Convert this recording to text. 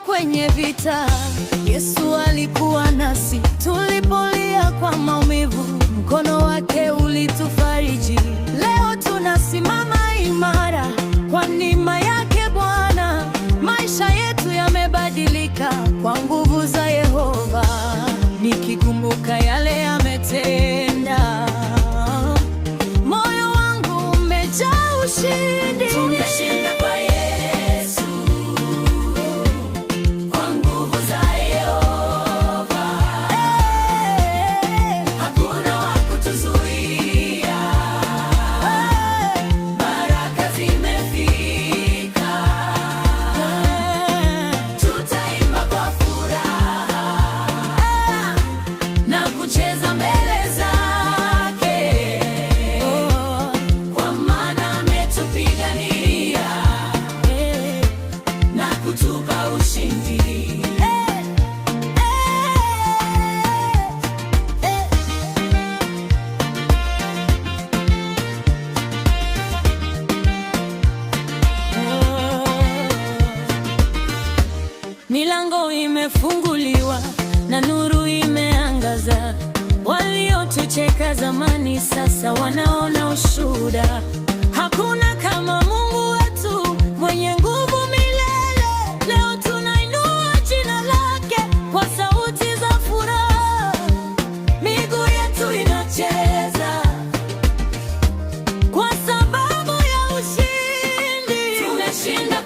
kwenye vita, Yesu alikuwa nasi. Tulipolia kwa maumivu, mkono wake ulitufariji. Leo tunasimama imara kwa neema yake Bwana. Maisha yetu yamebadilika kwa nguvu za Yehova. Nikikumbuka yale ametenda, moyo wangu umejaa ushindi. Tumeshinda kwa Yesu, kwa nguvu za Yehova. Hakuna wa kutuzuia. Baraka zimefika. Tutaimba kwa furaha na kucheza mbele zake, kwa maana ametupigania na kutupa ushindi. Milango imefunguliwa na nuru imeangaza. Waliotucheka zamani sasa wanaona ushuhuda. Hakuna kama Mungu wetu mwenye nguvu milele. Leo tunainua jina lake kwa sauti za furaha. Miguu yetu inacheza kwa sababu ya ushindi. Tumeshinda